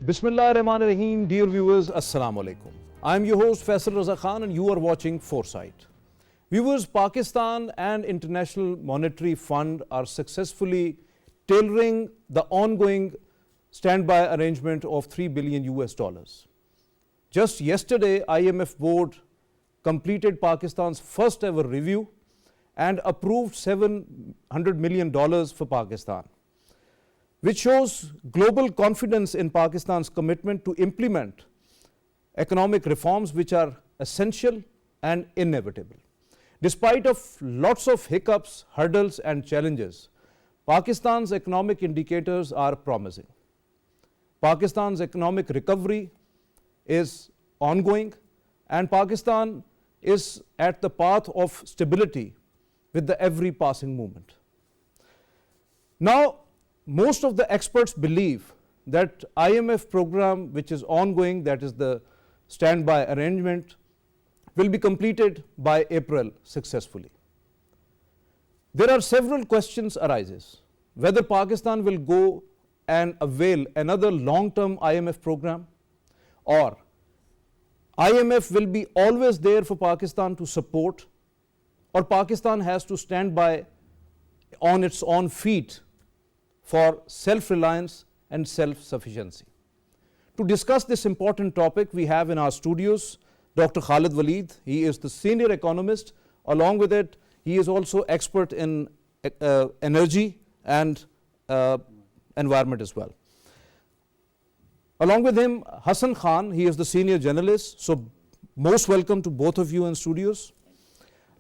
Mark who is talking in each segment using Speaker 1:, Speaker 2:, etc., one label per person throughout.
Speaker 1: Bismillahirrahmanirrahim. Dear viewers, Assalamu alaikum. I am your host Faisal Raza Khan and you are watching Foresight. Viewers, Pakistan and International Monetary Fund are successfully tailoring the ongoing standby arrangement of $3 billion US. Just yesterday, IMF board completed Pakistan's first ever review and approved $700 million for Pakistan, which shows global confidence in Pakistan's commitment to implement economic reforms which are essential and inevitable. Despite of lots of hiccups, hurdles and challenges, Pakistan's economic indicators are promising. Pakistan's economic recovery is ongoing and Pakistan is at the path of stability with the every passing moment. Now, most of the experts believe that IMF program which is ongoing, that is the standby arrangement, will be completed by April successfully. There are several questions arises whether Pakistan will go and avail another long-term IMF program, or IMF will be always there for Pakistan to support, or Pakistan has to stand by on its own feet for self-reliance and self-sufficiency. To discuss this important topic, we have in our studios Dr. Khalid Waleed. He is the senior economist. Along with it, he is also expert in energy and environment as well. Along with him, Hassan Khan, he is the senior journalist. So most welcome to both of you in studios.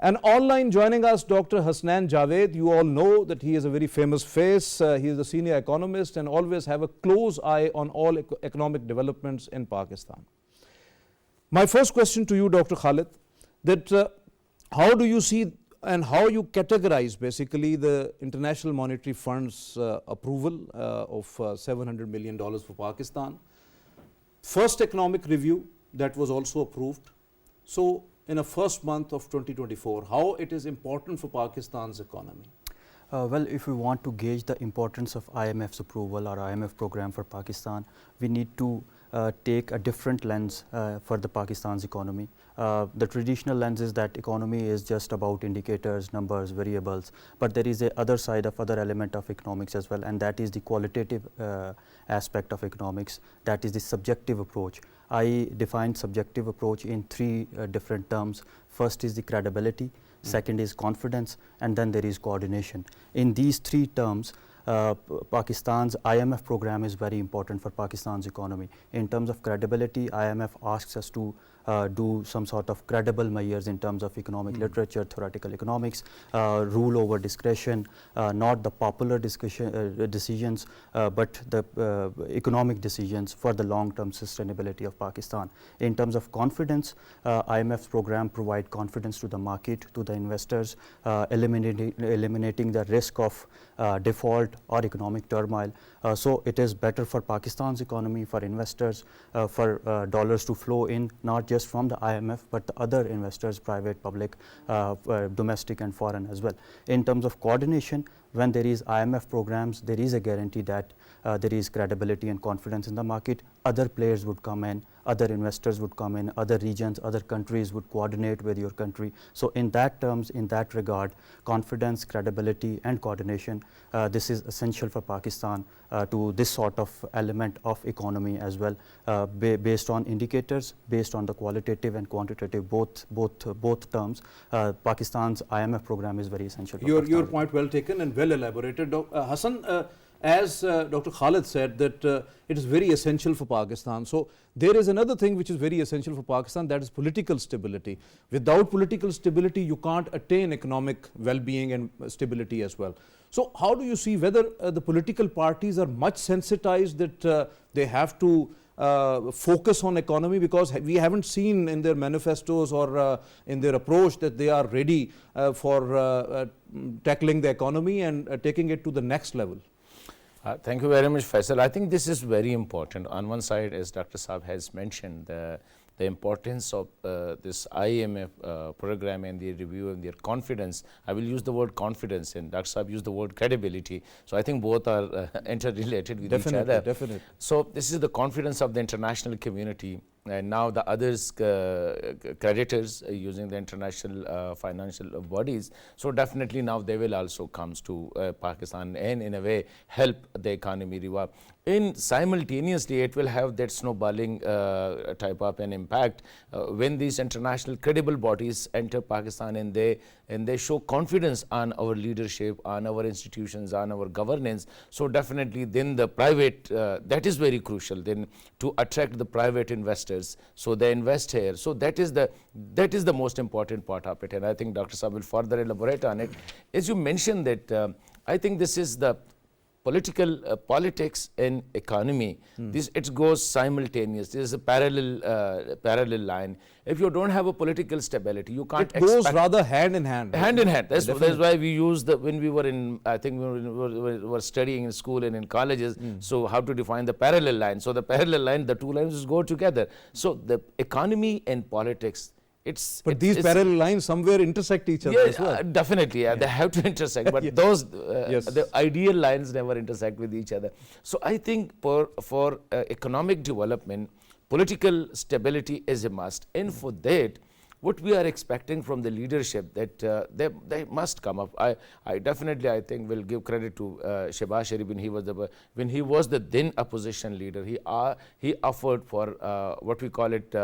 Speaker 1: And online joining us, Dr. Hasnain Javed. You all know that he is a very famous face. He is a senior economist and always have a close eye on all economic developments in Pakistan. My first question to you, Dr. Khalid, that how do you see and how you categorize basically the International Monetary Fund's approval of $700 million for Pakistan? First economic review that was also approved. So in a first month of 2024, how it is important for Pakistan's economy?
Speaker 2: Well, if we want to gauge the importance of IMF's approval or IMF program for Pakistan, we need to take a different lens for the Pakistan's economy. The traditional lens is that economy is just about indicators, numbers, variables, but there is a other side of other element of economics as well, and that is the qualitative aspect of economics, that is the subjective approach. I define subjective approach in three different terms. First is the credibility, second is confidence, and then there is coordination. In these three terms, Pakistan's IMF program is very important for Pakistan's economy. In terms of credibility, IMF asks us to do some sort of credible measures in terms of economic literature, theoretical economics, rule over discretion, not the popular decisions, but the economic decisions for the long-term sustainability of Pakistan. In terms of confidence, IMF's program provide confidence to the market, to the investors, eliminating the risk of default or economic turmoil. So it is better for Pakistan's economy, for investors, for dollars to flow in, not just from the IMF, but the other investors, private, public, domestic and foreign as well. In terms of coordination, when there is IMF programs, there is a guarantee that there is credibility and confidence in the market. Other players would come in, other investors would come in, other regions, other countries would coordinate with your country. So in that terms, in that regard, confidence, credibility and coordination, this is essential for Pakistan to this sort of element of economy as well, based on indicators, based on the qualitative and quantitative, both terms. Pakistan's IMF program is very essential for
Speaker 1: Your point well taken and well elaborated. Hassan, as Dr. Khalid said, that it is very essential for Pakistan. So there is another thing which is very essential for Pakistan, that is political stability. Without political stability, you can't attain economic well-being and stability as well. So how do you see whether the political parties are much sensitized that they have to focus on economy, because we haven't seen in their manifestos or in their approach that they are ready for tackling the economy and taking it to the next level?
Speaker 3: Thank you very much, Faisal. I think this is very important. On one side, as Dr. Saab has mentioned, the the importance of this IMF program and their review and their confidence. I will use the word confidence, and Dr. Saab used the word credibility. So I think both are interrelated with each other.
Speaker 1: Definitely.
Speaker 3: So this is the confidence of the international community, and now the others creditors using the international financial bodies. So definitely now they will also comes to Pakistan and in a way help the economy revive. In simultaneously, it will have that snowballing type of an impact when these international credible bodies enter Pakistan and they show confidence on our leadership, on our institutions, on our governance. So definitely then the private, that is very crucial then to attract the private investors. So they invest here. So that is the most important part of it. And I think Dr. Saab will further elaborate on it. As you mentioned that, I think this is the politics and economy. This it goes simultaneous. This is a parallel line. If you don't have a political stability, you can't
Speaker 1: It goes rather hand in hand.
Speaker 3: Hand in hand. That's why we use when we were in, I think we were studying in school and in colleges. So how to define the parallel line? So the parallel line, the two lines go together. So the economy and politics.
Speaker 1: But these parallel lines somewhere intersect each other as well.
Speaker 3: Definitely, they have to intersect, but those the ideal lines never intersect with each other. So I think for economic development, political stability is a must, and for that, what we are expecting from the leadership that they must come up. I definitely I think will give credit to Shehbaz Sharif when he was the then opposition leader. He offered for what we call it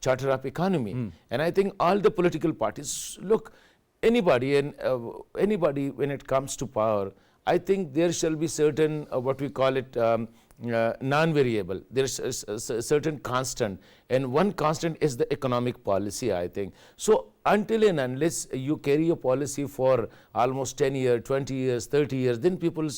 Speaker 3: charter of economy, and I think all the political parties look anybody when it comes to power. I think there shall be certain what we call it non-variable. There is a certain constant, and one constant is the economic policy, I think. So until and unless you carry a policy for almost 10 years, 20 years, 30 years, then people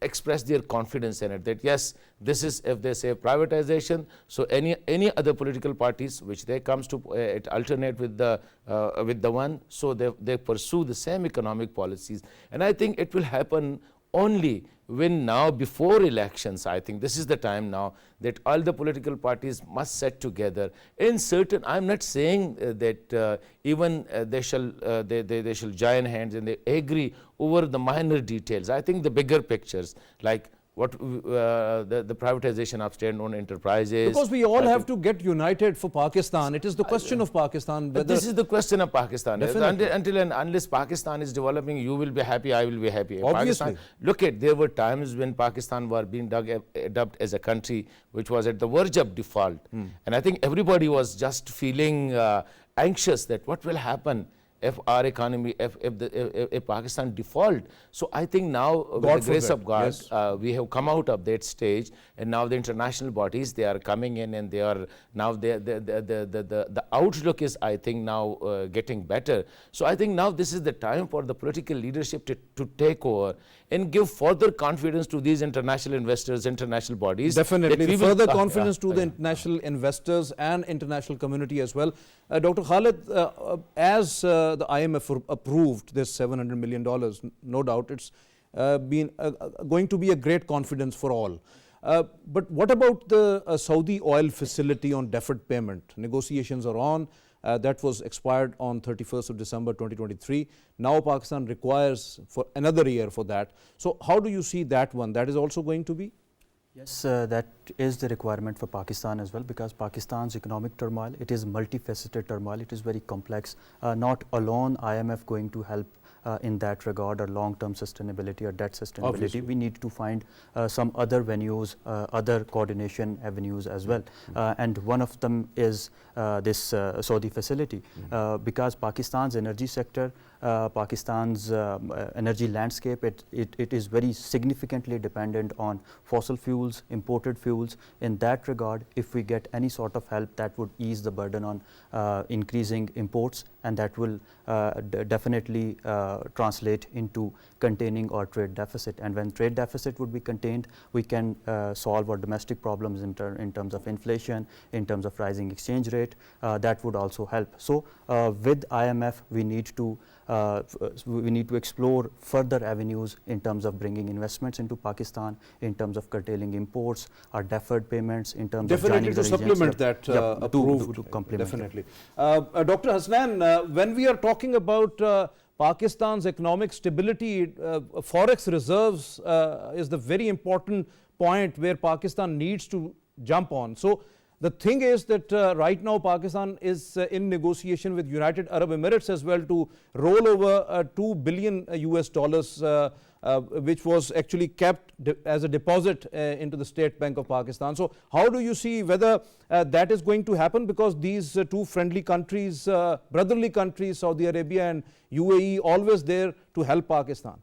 Speaker 3: express their confidence in it, that yes, this is, if they say privatization, so any other political parties which they comes to it alternate with the one, so they pursue the same economic policies. And I think it will happen only when now before elections. I think this is the time now that all the political parties must sit together in certain, I'm not saying that even they shall join hands and they agree over the minor details. I think the bigger pictures, like what the privatization of state-owned enterprises.
Speaker 1: Because we all have to get united for Pakistan. It is the question of Pakistan.
Speaker 3: This is the question of Pakistan. Until and unless Pakistan is developing, you will be happy, I will be happy.
Speaker 1: Obviously.
Speaker 3: Look at, there were times when Pakistan were being dubbed as a country which was at the verge of default. And I think everybody was just feeling anxious that what will happen if our economy, if Pakistan default. So I think now, with the grace of God, we have come out of that stage, and now the international bodies, they are coming in, and they are now the outlook is, I think, now getting better. So I think now this is the time for the political leadership to take over and give further confidence to these international investors, international bodies.
Speaker 1: Definitely, further confidence to the international investors and international community as well. Dr. Khalid, as the IMF approved this $700 million, no doubt it's been going to be a great confidence for all. But what about the Saudi oil facility on deferred payment? Negotiations are on. That was expired on 31st of December 2023. Now Pakistan requires for another year for that. So how do you see that one? That is also going to be?
Speaker 2: Yes, that is the requirement for Pakistan as well, because Pakistan's economic turmoil, it is multifaceted turmoil, it is very complex. Not alone IMF going to help in that regard, or long-term sustainability or debt sustainability.
Speaker 1: Obviously.
Speaker 2: We need to find some other venues, other coordination avenues as well. And one of them is this Saudi facility, because Pakistan's energy sector, Pakistan's energy landscape, it is very significantly dependent on fossil fuels, imported fuels. In that regard, if we get any sort of help, that would ease the burden on increasing imports, and that will definitely translate into containing our trade deficit. And when trade deficit would be contained, we can solve our domestic problems in terms of inflation, in terms of rising exchange rate. That would also help. So with IMF, we need to we need to explore further avenues in terms of bringing investments into Pakistan, in terms of curtailing imports or deferred payments, in terms of joining
Speaker 1: to
Speaker 2: the
Speaker 1: supplement that approved.
Speaker 2: to complement.
Speaker 1: Definitely. Dr. Hasnan, when we are talking about Pakistan's economic stability, forex reserves is the very important point where Pakistan needs to jump on. So the thing is that right now Pakistan is in negotiation with United Arab Emirates as well to roll over 2 billion US dollars which was actually kept as a deposit into the State Bank of Pakistan. So how do you see whether that is going to happen, because these two friendly countries, brotherly countries, Saudi Arabia and UAE, always there to help Pakistan?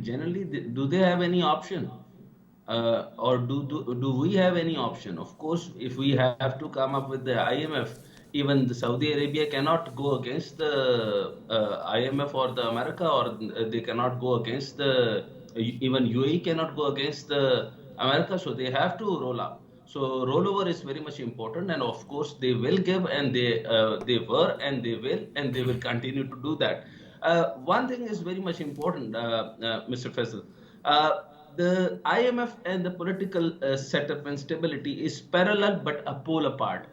Speaker 4: Generally, do they have any option? Or do we have any option? Of course, if we have to come up with the IMF, even the Saudi Arabia cannot go against the IMF or the America, or they cannot go against the, even UAE cannot go against the America, so they have to roll up. So rollover is very much important, and of course they will give, and they were, and they will continue to do that. One thing is very much important, Mr. Faisal. The IMF and the political setup and stability is parallel but a pole apart.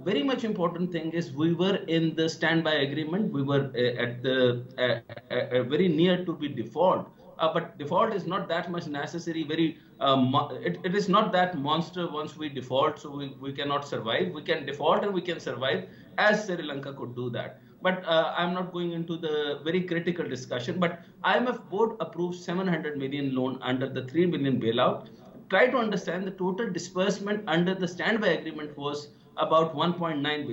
Speaker 4: Very much important thing is we were in the standby agreement. We were at the very near to be default. But default is not that much necessary. It is not that monster once we default, so we cannot survive. We can default and we can survive, as Sri Lanka could do that. But I'm not going into the very critical discussion. But IMF board approved 700 million loan under the 3 billion bailout. Try to understand the total disbursement under the standby agreement was about 1.9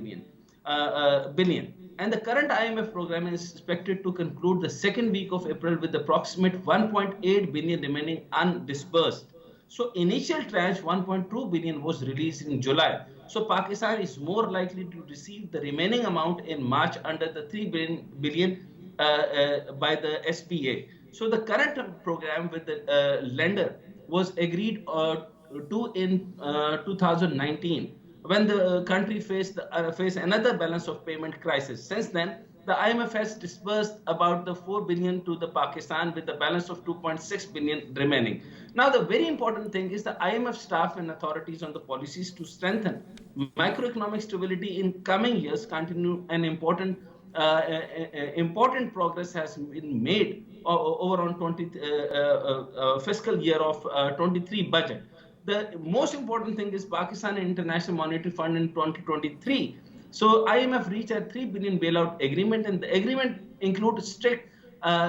Speaker 4: billion. And the current IMF program is expected to conclude the second week of April with approximate 1.8 billion remaining undisbursed. So initial tranche 1.2 billion was released in July. So Pakistan is more likely to receive the remaining amount in March under the 3 billion by the SPA. So the current program with the lender was agreed to in 2019. When the country faced another balance of payment crisis. Since then, the IMF has disbursed about the 4 billion to the Pakistan with the balance of 2.6 billion remaining. Now, the very important thing is the IMF staff and authorities on the policies to strengthen macroeconomic stability in coming years continue an important progress has been made over on fiscal year of 23 budget. The most important thing is Pakistan International Monetary Fund in 2023. So IMF reached a 3 billion bailout agreement, and the agreement includes strict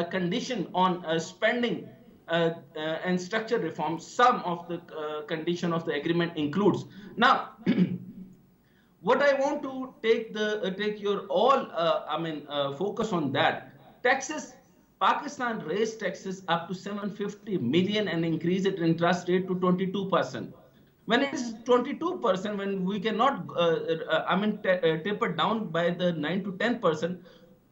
Speaker 4: condition on spending and structure reforms. Some of the condition of the agreement includes. Now, what I want to take your focus on that. Taxes. Pakistan raised taxes up to 750 million and increased its interest rate to 22%. When it is 22%, when we cannot, taper down by the 9 to 10%,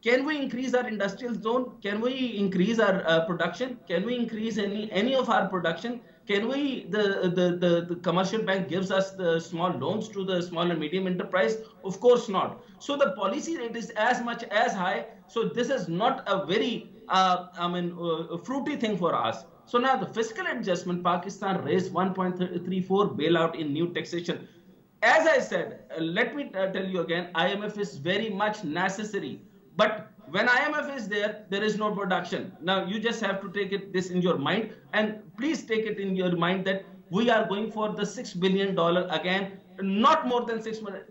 Speaker 4: can we increase our industrial zone? Can we increase our production? Can we increase any of our production? Can we, the commercial bank gives us the small loans to the small and medium enterprise? Of course not. So the policy rate is as much as high. So this is not a very fruity thing for us. So now the fiscal adjustment, Pakistan raised 1.34 bailout in new taxation. As I said, let me tell you again, IMF is very much necessary. But when IMF is there, there is no production. Now you just have to take this in your mind, and please take it in your mind that we are going for the $6 billion again, not more than 6 million.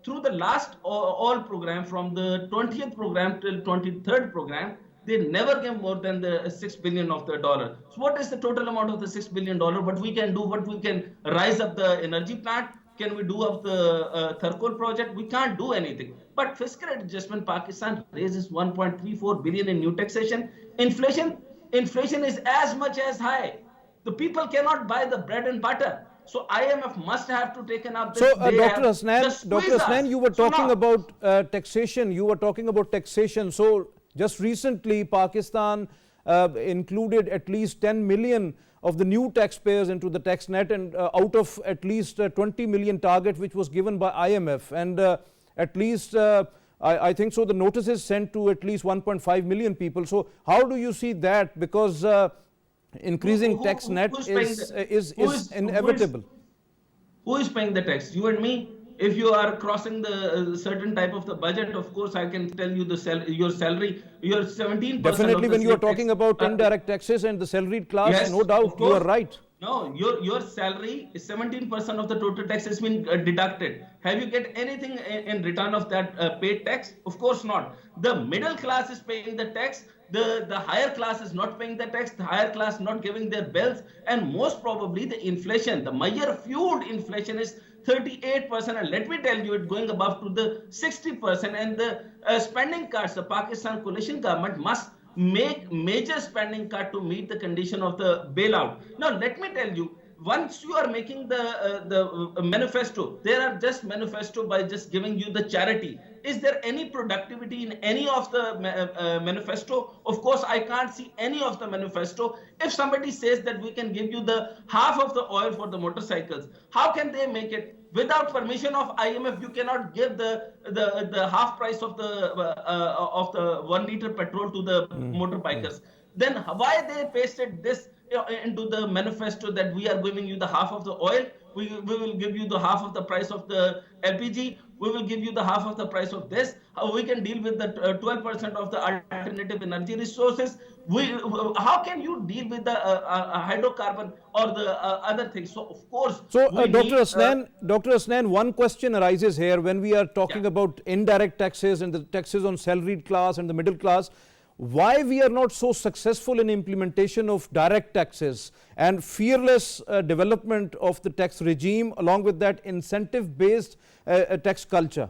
Speaker 4: Through the last all program, from the 20th program till 23rd program, they never gave more than the $6 billion of the dollar. So what is the total amount of the $6 billion? What we can do, what we can rise up the energy plant, can we do of the Therkol project? We can't do anything. But fiscal adjustment, Pakistan raises 1.34 billion in new taxation. Inflation is as much as high. The people cannot buy the bread and butter. So IMF must have to take up this.
Speaker 1: So Dr. Hasnan, you were talking about taxation. You were talking about taxation. So just recently, Pakistan included at least 10 million of the new taxpayers into the tax net, and out of at least 20 million target which was given by IMF. And at least I think so the notice is sent to at least 1.5 million people. So how do you see that? Because increasing tax net is inevitable.
Speaker 4: Who is paying the tax? You and me. If you are crossing the certain type of the budget, of course, I can tell you your salary, your 17%.
Speaker 1: Definitely, when you are talking about indirect taxes and the salaried class,
Speaker 4: yes,
Speaker 1: no doubt, you are right.
Speaker 4: No, your salary is 17% of the total tax has been deducted. Have you get anything in return of that paid tax? Of course not. The middle class is paying the tax. The higher class is not paying the tax. The higher class not giving their bills. And most probably the inflation, the major fueled inflation is 38%, and let me tell you, it's going above to the 60%. And the spending cuts, the Pakistan coalition government must make major spending cut to meet the condition of the bailout. Now, let me tell you, once you are making the manifesto, there are just manifesto by just giving you the charity. Is there any productivity in any of the manifesto? Of course, I can't see any of the manifesto. If somebody says that we can give you the half of the oil for the motorcycles, how can they make it? Without permission of IMF, you cannot give the half price of the 1 liter petrol to the motorbikers. Then why they pasted this into the manifesto that we are giving you the half of the oil, we will give you the half of the price of the LPG, we will give you the half of the price of this, how we can deal with the 12% of the alternative energy resources, how can you deal with the hydrocarbon or the other things? So of course,
Speaker 1: so Dr. Asnan, one question arises here when we are talking about indirect taxes and the taxes on salaried class and the middle class. Why we are not so successful in implementation of direct taxes and fearless development of the tax regime, along with that incentive based tax culture?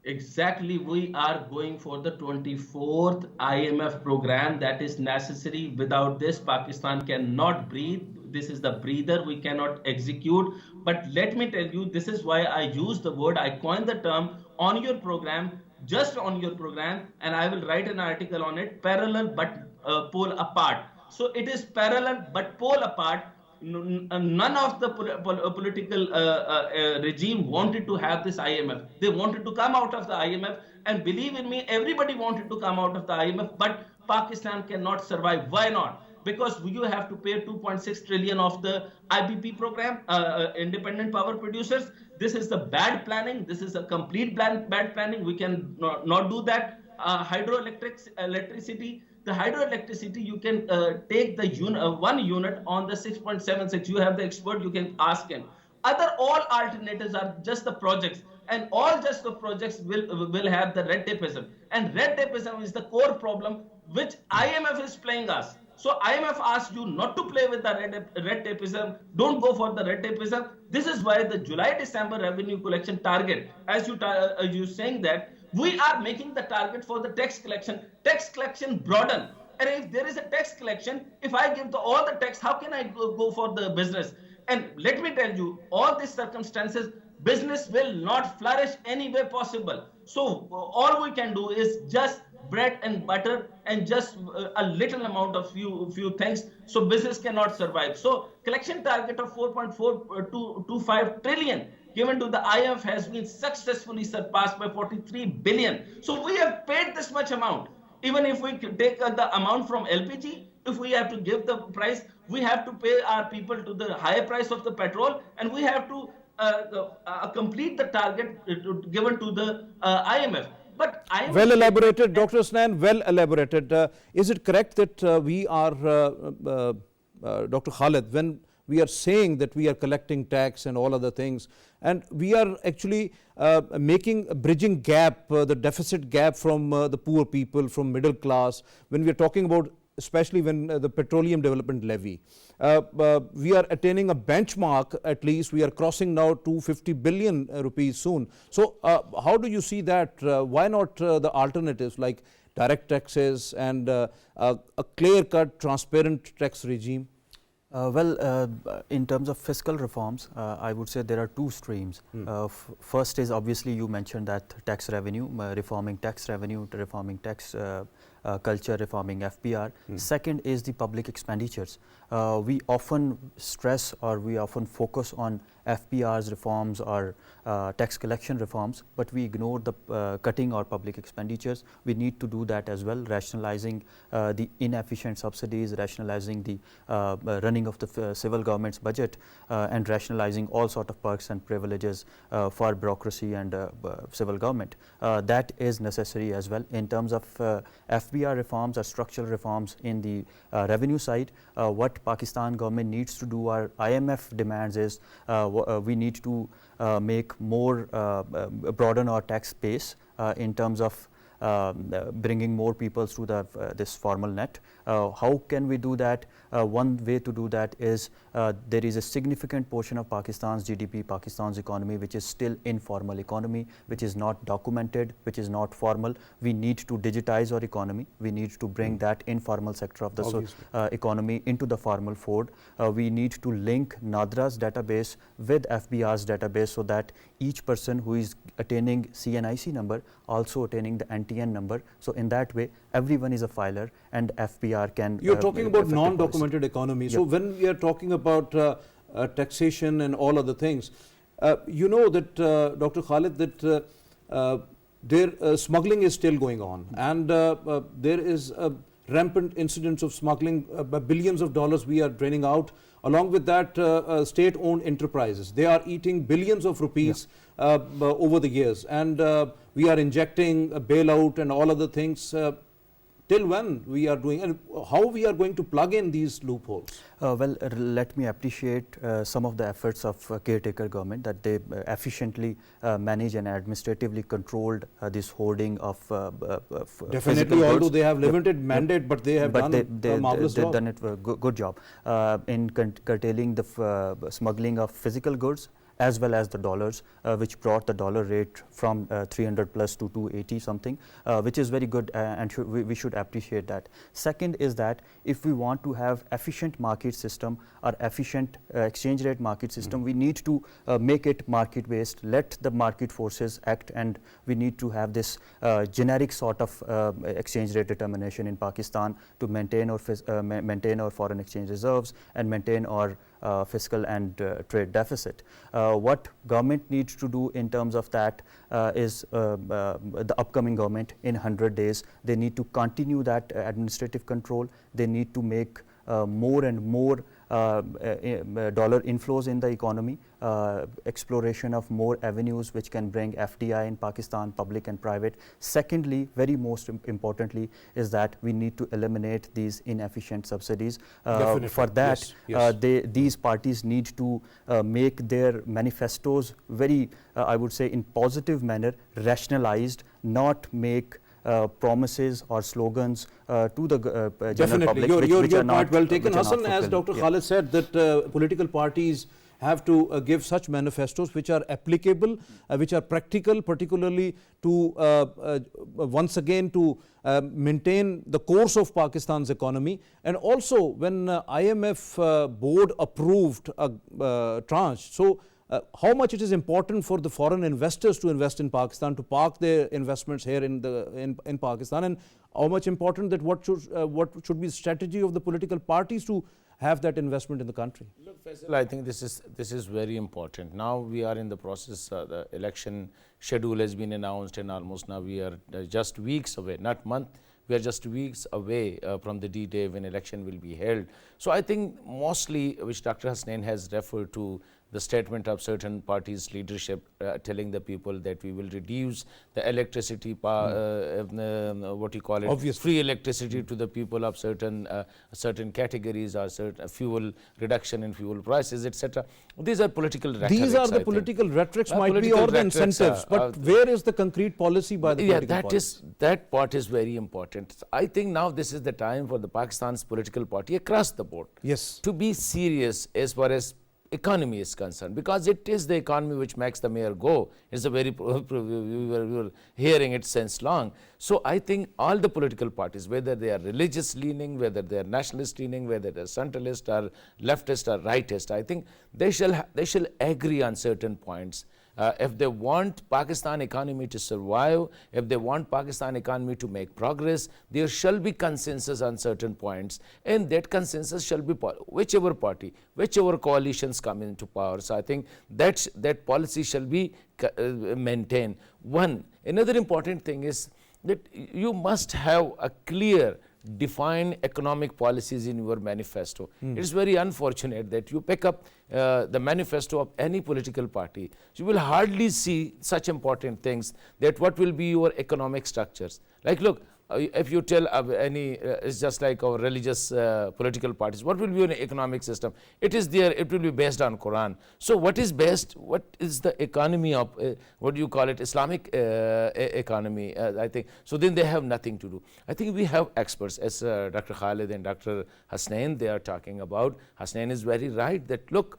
Speaker 4: Exactly, we are going for the 24th IMF program that is necessary. Without this, Pakistan cannot breathe. This is the breather, we cannot execute. But let me tell you, this is why I use the word, I coined the term on your program, just on your program, and I will write an article on it, parallel but pole apart. So it is parallel but pole apart. None of the political regime wanted to have this IMF. They wanted to come out of the IMF, and believe in me, everybody wanted to come out of the IMF, but Pakistan cannot survive. Why not? Because you have to pay 2.6 trillion of the IPP program, independent power producers. This is the bad planning. This is a complete bad planning. We can not do that. Electricity. The hydroelectricity, you can take the one unit on the 6.76. You have the expert, you can ask him. All alternatives are just the projects, and all just the projects will have the red tapeism. And red tapeism is the core problem which IMF is playing us. So IMF asks you not to play with the red tapeism. Don't go for the red tapeism. This is why the July-December revenue collection target, as you saying that, we are making the target for the tax collection broaden. And if there is a tax collection, if I give all the tax, how can I go for the business? And let me tell you, all these circumstances, business will not flourish any way possible. So all we can do is just bread and butter and just a little amount of few things, so business cannot survive. So collection target of 4.425 trillion given to the IMF has been successfully surpassed by 43 billion. So we have paid this much amount. Even if we take the amount from LPG, if we have to give the price, we have to pay our people to the higher price of the petrol, and we have to complete the target given to the IMF. But
Speaker 1: well elaborated, Dr. Asnan, well elaborated. Is it correct that we are, Dr. Khalid, when we are saying that we are collecting tax and all other things, and we are actually bridging gap, the deficit gap from the poor people, from middle class, when we are talking about, especially when the petroleum development levy, we are attaining a benchmark, at least we are crossing now 250 billion rupees soon. So how do you see that? Why not the alternatives like direct taxes and a clear-cut, transparent tax regime?
Speaker 2: In terms of fiscal reforms, I would say there are two streams. First is obviously you mentioned that tax revenue, reforming tax revenue, reforming tax culture, reforming FPR. Second is the public expenditures. We often stress or we often focus on FPR's reforms or tax collection reforms, but we ignore the cutting our public expenditures. We need to do that as well, rationalizing the inefficient subsidies, rationalizing the running of the civil government's budget, and rationalizing all sort of perks and privileges for bureaucracy and civil government. That is necessary as well. In terms of FBR reforms or structural reforms in the revenue side, what Pakistan government needs to do, or IMF demands, is we need to make more broaden our tax base in terms of bringing more people through this formal net. How can we do that? One way to do that is there is a significant portion of Pakistan's GDP, Pakistan's economy, which is still informal economy, which is not documented, which is not formal. We need to digitize our economy. We need to bring that informal sector of the economy into the formal fold. We need to link NADRA's database with FBR's database so that each person who is attaining CNIC number also attaining the NTN number. So in that way, everyone is a filer and FBR can.
Speaker 1: You're talking about non-documented economy. Yep. So when we are talking about taxation and all other things, you know that Dr. Khalid, that smuggling is still going on, and there is a rampant incidence of smuggling. Billions of dollars we are draining out. Along with that, state-owned enterprises, they are eating billions of rupees over the years, and we are injecting a bailout and all other things. Till when we are doing, and how we are going to plug in these loopholes?
Speaker 2: Let me appreciate some of the efforts of caretaker government, that they efficiently manage and administratively controlled this hoarding of
Speaker 1: definitely, although they have limited mandate, but they have done a marvelous job.
Speaker 2: They've done a good job in curtailing the smuggling of physical goods as well as the dollars, which brought the dollar rate from 300 plus to 280 something, which is very good, and we should appreciate that. Second is that if we want to have efficient market system or efficient exchange rate market system, we need to make it market based, let the market forces act, and we need to have this generic sort of exchange rate determination in Pakistan to maintain our foreign exchange reserves and maintain our fiscal and trade deficit. What government needs to do in terms of that is the upcoming government in 100 days, they need to continue that administrative control. They need to make more and more dollar inflows in the economy, exploration of more avenues which can bring FDI in Pakistan, public and private. Secondly, very most importantly, is that we need to eliminate these inefficient subsidies. For that, these parties need to make their manifestos very, I would say, in positive manner, rationalized, not make promises or slogans to the general public, which are not
Speaker 1: well taken, Hassan. As Dr. Khalid said, that political parties have to give such manifestos which are applicable, which are practical, particularly to once again to maintain the course of Pakistan's economy. And also, when IMF board approved a tranche, so how much it is important for the foreign investors to invest in Pakistan, to park their investments here in Pakistan, and how much important that what should be the strategy of the political parties to have that investment in the country?
Speaker 3: Look, Faisal, I think this is very important. Now we are in the process. The election schedule has been announced, and almost now we are just weeks away, not month. We are just weeks away from the D-Day when election will be held. So I think mostly, which Dr. Hasnain has referred to, the statement of certain parties' leadership telling the people that we will reduce the electricity, what you call it,
Speaker 1: obviously,
Speaker 3: free electricity to the people of certain categories, or certain fuel reduction in fuel prices, etc. These are political rhetorics.
Speaker 1: These are the political rhetorics, might be, or the incentives, but where is the concrete policy by the political parties?
Speaker 3: That part is very important. I think now this is the time for the Pakistan's political party across the board,
Speaker 1: yes,
Speaker 3: to be serious as far as economy is concerned, because it is the economy which makes the mayor go. It's a very, we were hearing it since long. So I think all the political parties, whether they are religious leaning, whether they are nationalist leaning, whether they are centralist or leftist or rightist, I think they shall agree on certain points. If they want Pakistan economy to survive, if they want Pakistan economy to make progress, there shall be consensus on certain points, and that consensus shall be whichever party, whichever coalitions come into power. So I think that policy shall be maintained. Another important thing is that you must have a clear define economic policies in your manifesto. It is very unfortunate that you pick up the manifesto of any political party. You will hardly see such important things, that what will be your economic structures. Like, look, if you tell any, it's just like our religious political parties, what will be your economic system? It is there, it will be based on Quran. So what is the economy of, what do you call it, Islamic economy, I think. So then they have nothing to do. I think we have experts, as Dr. Khalid and Dr. Hasnain, they are talking about. Hasnain is very right that, look,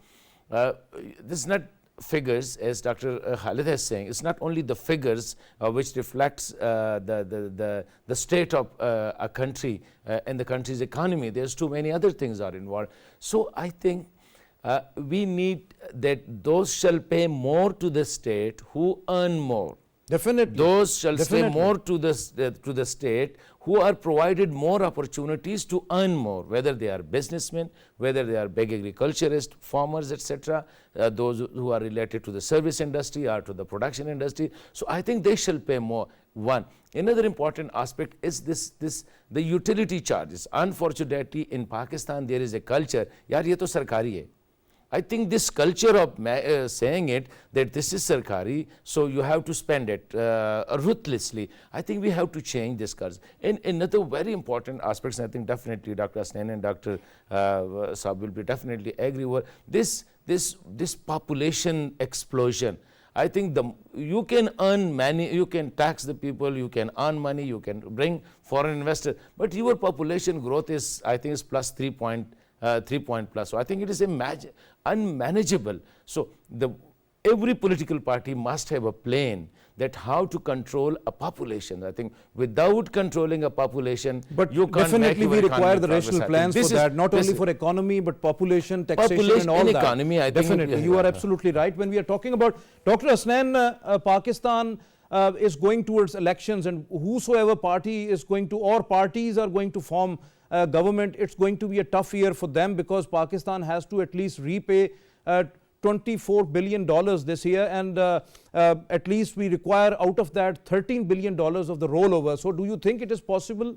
Speaker 3: this is not figures, as Dr. Khalid is saying, it's not only the figures which reflects the state of a country and the country's economy. There's too many other things are involved. So I think we need that those shall pay more to the state who earn more.
Speaker 1: Definitely.
Speaker 3: Those shall stay more to the state who are provided more opportunities to earn more, whether they are businessmen, whether they are big agriculturists, farmers, etc., those who are related to the service industry or to the production industry. So I think they shall pay more. Another important aspect is the utility charges. Unfortunately, in Pakistan, there is a culture, yaar ye to sarkari hai. I think this culture of saying it, that this is sarkari, so you have to spend it ruthlessly. I think we have to change this culture. And another very important aspect, and I think definitely Dr. Hasnain and Dr. Saab will be definitely agree with this population explosion. I think you can earn money, you can tax the people, you can earn money, you can bring foreign investors, but your population growth is, I think, is plus 3 point plus. So I think it is unmanageable. So every political party must have a plan that how to control a population. I think without controlling a population,
Speaker 1: but
Speaker 3: you can't
Speaker 1: definitely we require the rational plans for that, not only for economy, but population, taxation and all that.
Speaker 3: Economy, I think
Speaker 1: definitely, you are absolutely right. When we are talking about, Dr. Hasnain, Pakistan is going towards elections, and whosoever party is going to, or parties are going to form government, it's going to be a tough year for them, because Pakistan has to at least repay $24 billion this year, and at least we require out of that $13 billion of the rollover. So do you think it is possible?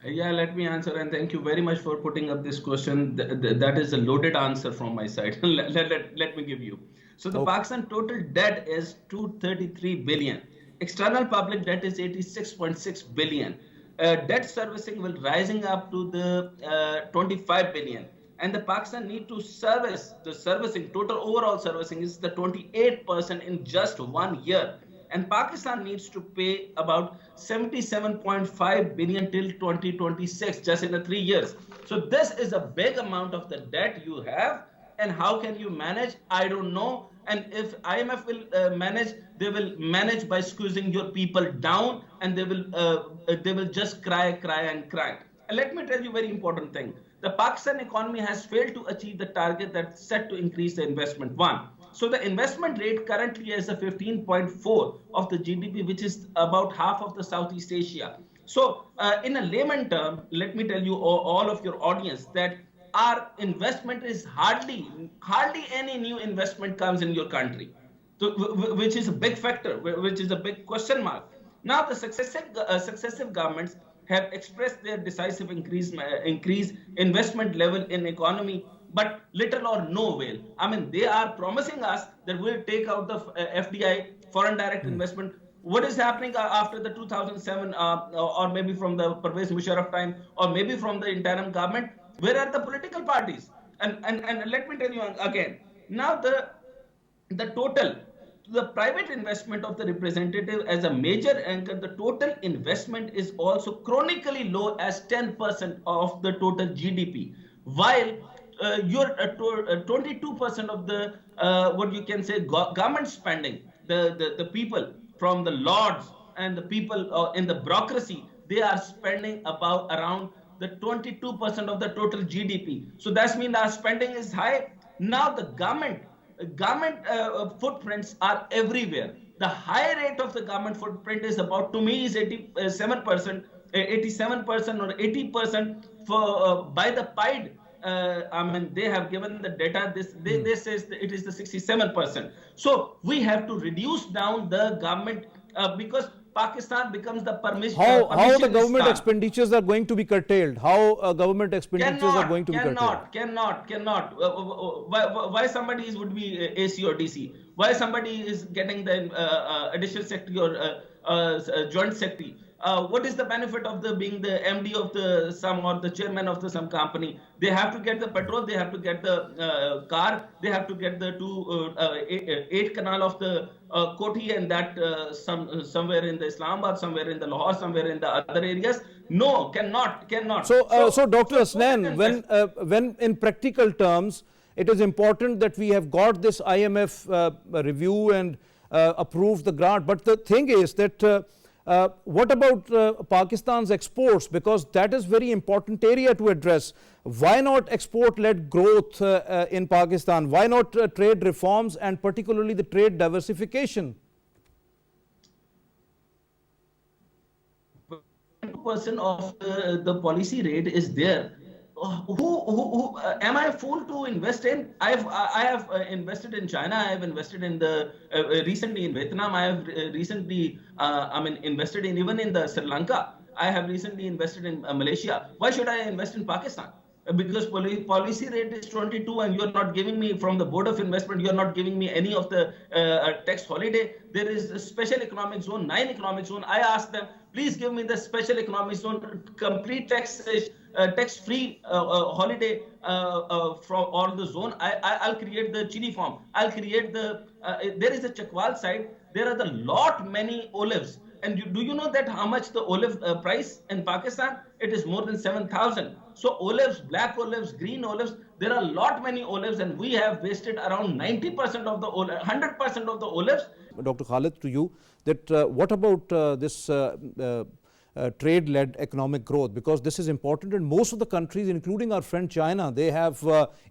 Speaker 4: Yeah, let me answer, and thank you very much for putting up this question. That is a loaded answer from my side. let me give you. So the Pakistan total debt is 233 billion. External public debt is 86.6 billion. Debt servicing will rising up to the 25 billion. And the Pakistan need to service the servicing, total overall servicing is the 28% in just 1 year. And Pakistan needs to pay about 77.5 billion till 2026, just in the 3 years. So this is a big amount of the debt you have. And how can you manage? I don't know. And if IMF will manage, they will manage by squeezing your people down, and they will just cry. And let me tell you a very important thing. The Pakistan economy has failed to achieve the target that's set to increase the investment. So the investment rate currently is a 15.4 of the GDP, which is about half of the Southeast Asia. So in a layman term, let me tell you all of your audience that our investment is hardly any new investment comes in your country, which is a big factor, which is a big question mark. Now the successive governments have expressed their decisive increase investment level in economy, but little or no will. I mean, they are promising us that we'll take out the FDI, foreign direct investment. What is happening after the 2007, or maybe from the Pervez Musharraf time, or maybe from the interim government? Where are the political parties? And let me tell you again. Now the total, the private investment of the representative as a major anchor, the total investment is also chronically low as 10% of the total GDP. While your 22% of the what you can say government spending, the people from the lords and the people in the bureaucracy, they are spending about around the 22% of the total GDP. So that's mean our spending is high. Now the government footprints are everywhere. The high rate of the government footprint is about, to me, is 87%, 87% or 80% for by the PIDE. I mean, they have given the data. They says it is the 67%. So we have to reduce down the government because Pakistan becomes the permission.
Speaker 1: How the government expenditures are going to be curtailed? How government expenditures are going to be curtailed?
Speaker 4: Cannot. Why somebody would be AC or DC? Why somebody is getting the additional secretary or joint secretary? What is the benefit of the being the MD of the some or the chairman of the some company? They have to get the petrol, they have to get the car, they have to get the 8 canal of the Koti, and that somewhere in the Islamabad, somewhere in the Lahore, somewhere in the other areas. No, cannot.
Speaker 1: So Dr. Asnan, when in practical terms, it is important that we have got this IMF review and approved the grant. But the thing is that what about Pakistan's exports? Because that is very important area to address. Why not export-led growth in Pakistan? Why not trade reforms and particularly the trade diversification?
Speaker 4: 20% of the policy rate is there. Who am I a fool to invest in? I have invested in China. I have invested in the recently in Vietnam. I have recently invested in even in the Sri Lanka. I have recently invested in Malaysia. Why should I invest in Pakistan? Because policy rate is 22 and you're not giving me from the board of investment, you're not giving me any of the tax holiday. There is a special economic zone, 9 economic zone. I asked them, please give me the special economic zone, complete tax-free holiday from all the zone. I'll create the chili farm. I'll create the, there is a Chakwal side. There are the lot many olives. And do you know that how much the olive price in Pakistan? It is more than 7,000. So olives, black olives, green olives, there are a lot many olives, and we have wasted around 90% of the 100% of the olives.
Speaker 1: Dr. Khalid, to you, that what about this trade-led economic growth? Because this is important, and most of the countries, including our friend China, they have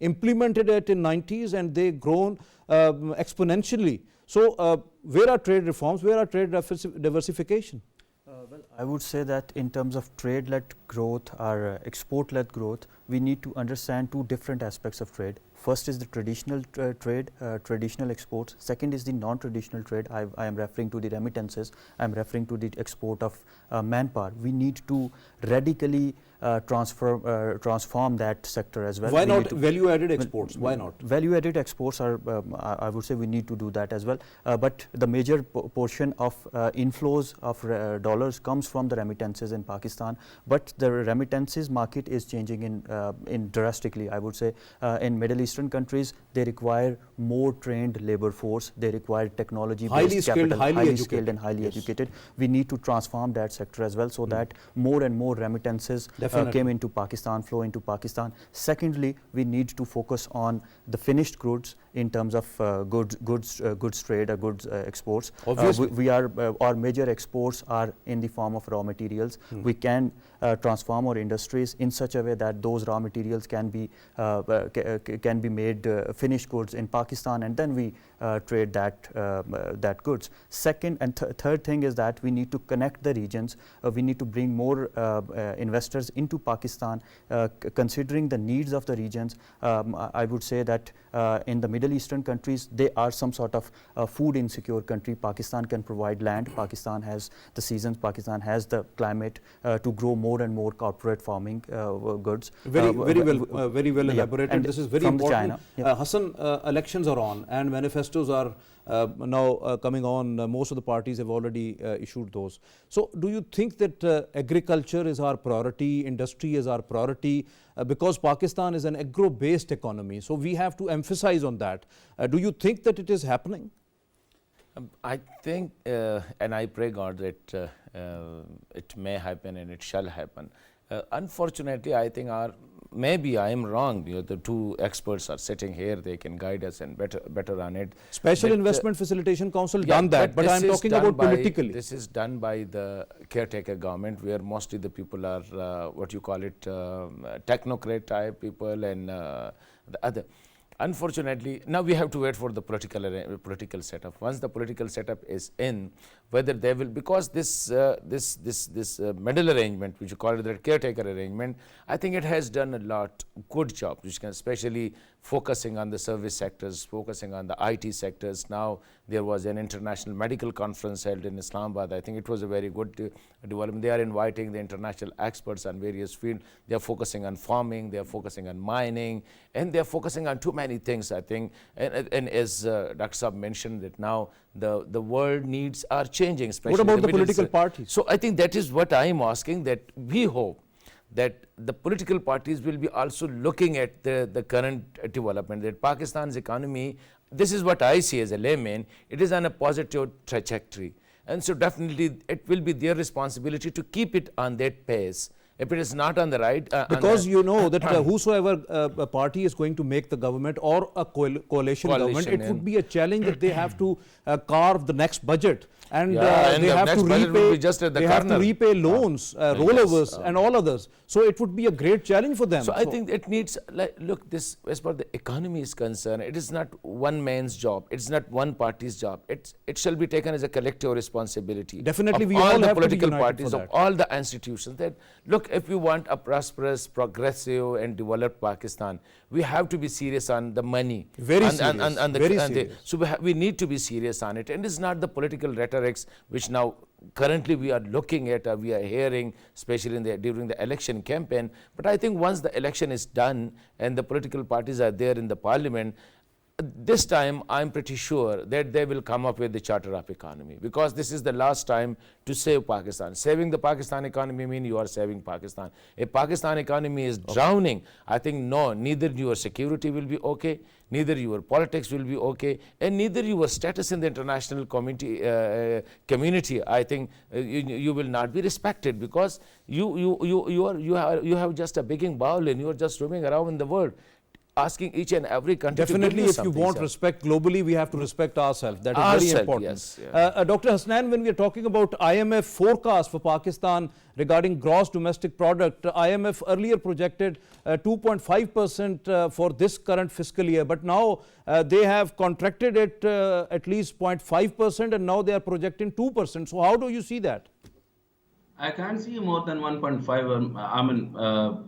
Speaker 1: implemented it in 90s and they've grown exponentially. So where are trade reforms? Where are trade diversification?
Speaker 2: Well, I would say that in terms of trade-led growth or export-led growth, we need to understand two different aspects of trade. First is the traditional trade, traditional exports. Second is the non-traditional trade. I am referring to the remittances. I am referring to the export of manpower. We need to radically transform that sector as well.
Speaker 1: Why not value-added exports? Why not?
Speaker 2: Value-added exports are, I would say we need to do that as well. But the major portion of inflows of dollars comes from the remittances in Pakistan. But the remittances market is changing in drastically. I would say in Middle Eastern countries, they require more trained labor force. They require technology-based capital, highly skilled and highly educated. We need to transform that sector as well, so that more and more remittances came into Pakistan, flow into Pakistan. Secondly, we need to focus on the finished goods in terms of goods trade or goods exports.
Speaker 1: Obviously,
Speaker 2: our major exports are in the form of raw materials. We can transform our industries in such a way that those raw materials can be made finished goods in Pakistan, and then we trade that goods. Second and third thing is that we need to connect the regions. We need to bring more investors into Pakistan, considering the needs of the regions. I would say that in the Middle Eastern countries, they are some sort of food insecure country. Pakistan can provide land. Pakistan has the seasons. Pakistan has the climate to grow more and more corporate farming goods.
Speaker 1: Very well elaborated.
Speaker 2: And
Speaker 1: this is very
Speaker 2: from
Speaker 1: important.
Speaker 2: China.
Speaker 1: Hassan, elections are on and manifestos are now coming on. Most of the parties have already issued those. So do you think that agriculture is our priority, industry is our priority, because Pakistan is an agro-based economy, so we have to emphasize on that. Do you think that it is happening?
Speaker 3: I think, and I pray God that it may happen and it shall happen. Unfortunately, I think our maybe I am wrong. The two experts are sitting here; they can guide us and better on it.
Speaker 1: Special Investment Facilitation Council done that, but I'm talking about politically.
Speaker 3: This is done by the caretaker government, where mostly the people are what you call it, technocrat type people, and the other. Unfortunately, now we have to wait for the political setup. Once the political setup is in, whether they will, because this middle arrangement, which you call it the caretaker arrangement, I think it has done a lot good job, which can especially focusing on the service sectors, focusing on the IT sectors. Now there was an international medical conference held in Islamabad. I think it was a very good development. They are inviting the international experts on various fields. They are focusing on farming, they are focusing on mining, and they are focusing on too many things, I think. And as Dr. Saab mentioned, that now the world needs are changing, especially
Speaker 1: what about the
Speaker 3: Middle
Speaker 1: political
Speaker 3: East.
Speaker 1: parties?
Speaker 3: So I think that is what I am asking, that we hope that the political parties will be also looking at the current development, that Pakistan's economy, this is what I see as a layman, it is on a positive trajectory. And so definitely it will be their responsibility to keep it on that pace. If it is not on the right...
Speaker 1: because you know that whosoever party is going to make the government or a coalition government, it would be a challenge that they have to carve the next budget. And they have to repay loans, rollovers and all others. So it would be a great challenge for them.
Speaker 3: So I think it needs, like, look, this as far as the economy is concerned, it is not one man's job. It's not one party's job. It shall be taken as a collective responsibility.
Speaker 1: Definitely, we
Speaker 3: all
Speaker 1: all
Speaker 3: the
Speaker 1: have
Speaker 3: political
Speaker 1: to be
Speaker 3: parties, of all the institutions. That look, if we want a prosperous, progressive, and developed Pakistan, we have to be serious on the money.
Speaker 1: Very serious.
Speaker 3: So we need to be serious on it. And it's not the political rhetorics which now currently we are looking at, we are hearing, especially during the election campaign. But I think once the election is done and the political parties are there in the parliament, this time I'm pretty sure that they will come up with the charter of economy, because this is the last time to save Pakistan. Saving the Pakistan economy means you are saving Pakistan. If Pakistan economy is drowning, I think no, neither your security will be okay, neither your politics will be okay, and neither your status in the international community, I think you will not be respected, because you have just a begging bowl and you are just roaming around in the world, asking each and every country
Speaker 1: definitely
Speaker 3: to
Speaker 1: if you want respect globally, we have to respect ourselves. That is very important.
Speaker 3: Yes, yeah.
Speaker 1: Dr. Hasnan, when we are talking about IMF forecast for Pakistan regarding gross domestic product, IMF earlier projected 2.5% for this current fiscal year, but now they have contracted it at least 0.5%, and now they are projecting 2%. So how do you see that?
Speaker 4: I can't see more than 1.5. I mean,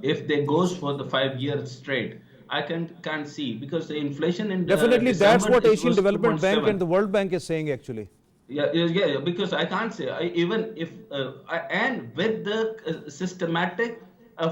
Speaker 4: if they goes for the 5 years straight, I can't see, because the inflation in
Speaker 1: definitely that's what Asian Development Bank and the World Bank is saying actually.
Speaker 4: Yeah, because I can't say, even if and with the systematic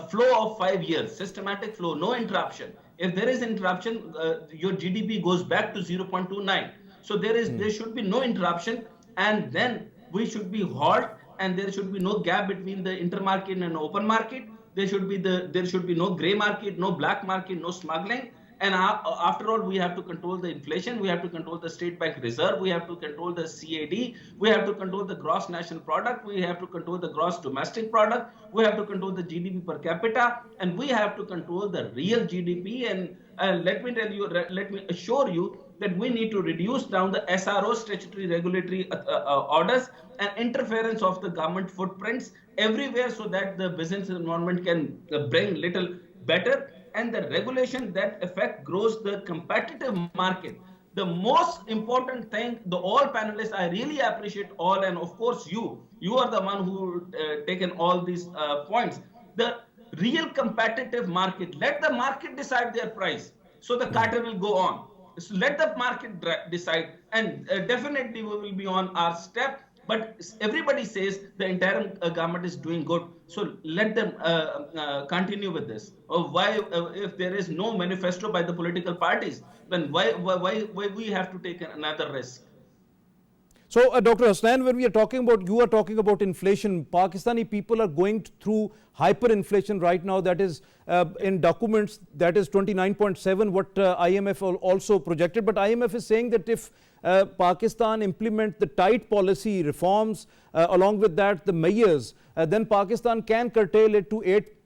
Speaker 4: flow of 5 years, systematic flow, no interruption. If there is interruption, your GDP goes back to 0.29. So there should be no interruption, and then we should be halt, and there should be no gap between the intermarket and open market. There should be no gray market, no black market, no smuggling. And after all, we have to control the inflation. We have to control the state bank reserve. We have to control the CAD. We have to control the gross national product. We have to control the gross domestic product. We have to control the GDP per capita, and we have to control the real GDP. And let me assure you that we need to reduce down the SRO, statutory regulatory orders, and interference of the government footprints everywhere, so that the business environment can bring little better, and the regulation that affect grows the competitive market. The most important thing, all panelists, I really appreciate all, and of course you are the one who taken all these points. The real competitive market, let the market decide their price, so the cartel will go on. So let the market decide, and definitely we will be on our step. But everybody says the entire government is doing good. So let them continue with this. Why, if there is no manifesto by the political parties, then why we have to take another risk?
Speaker 1: So, Dr. Hasnan, when you are talking about inflation, Pakistani people are going through hyperinflation right now. That is in documents, that is 29.7, what IMF also projected. But IMF is saying that if Pakistan implement the tight policy reforms, along with that the measures, then Pakistan can curtail it to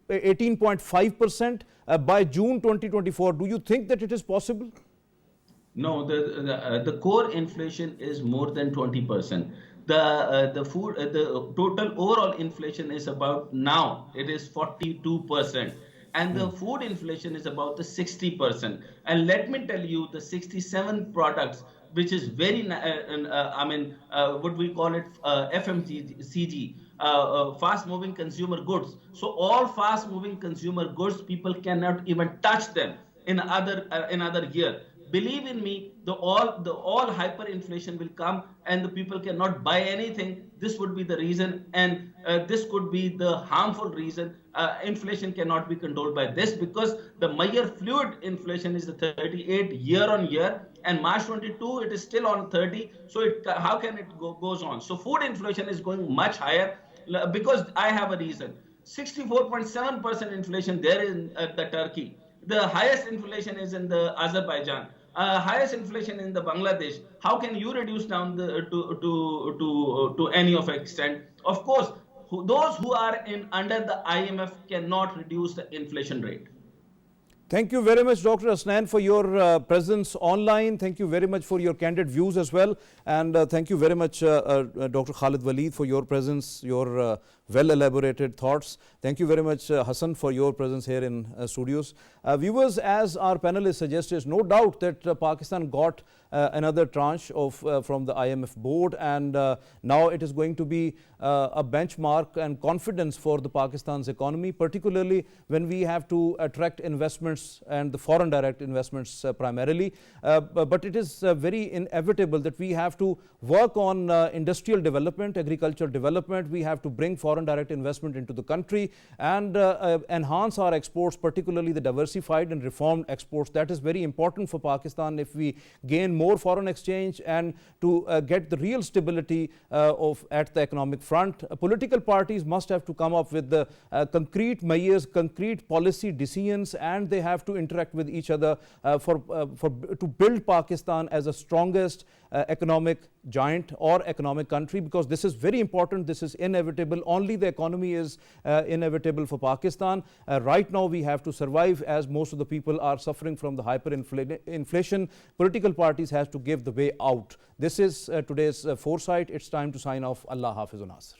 Speaker 1: 18.5%. by June 2024. Do you think that it is possible?
Speaker 4: No, the core inflation is more than 20%. The total overall inflation is about now it is 42%, and the food inflation is about the 60%. And let me tell you, the 67 products, which is very what we call it, FMCG, fast moving consumer goods. So all fast moving consumer goods, people cannot even touch them in another year. Believe in me, the all hyperinflation will come, and the people cannot buy anything. This would be the reason, and this could be the harmful reason. Inflation cannot be controlled by this, because the Meyer fluid inflation is the 38 year on year, and March 22 it is still on 30. So how can it goes on? So food inflation is going much higher, because I have a reason. 64.7% inflation there in the Turkey. The highest inflation is in the Azerbaijan. Highest inflation in the Bangladesh. How can you reduce down to any of extent? Of course, those who are under the IMF cannot reduce the inflation rate.
Speaker 1: Thank you very much, Dr. Asnan, for your presence online. Thank you very much for your candid views as well. And thank you very much, Dr. Khalid Waleed, for your presence, your well-elaborated thoughts. Thank you very much, Hassan, for your presence here in studios. Viewers, as our panelists suggested, no doubt that Pakistan got another tranche of from the IMF board, and now it is going to be a benchmark and confidence for the Pakistan's economy, particularly when we have to attract investments and the foreign direct investments primarily. But it is very inevitable that we have to work on industrial development, agricultural development. We have to bring foreign direct investment into the country and enhance our exports, particularly the diversified and reformed exports. That is very important for Pakistan if we gain more foreign exchange and to get the real stability at the economic front. Political parties must have to come up with the concrete measures, concrete policy decisions, and they have to interact with each other to build Pakistan as the strongest economic giant or economic country, because this is very important. This is inevitable. Only the economy is inevitable for Pakistan. Right now we have to survive, as most of the people are suffering from the hyperinflation. Political parties have to give the way out. This is today's Foresight. It's time to sign off. Allah Hafiz wa Nasr.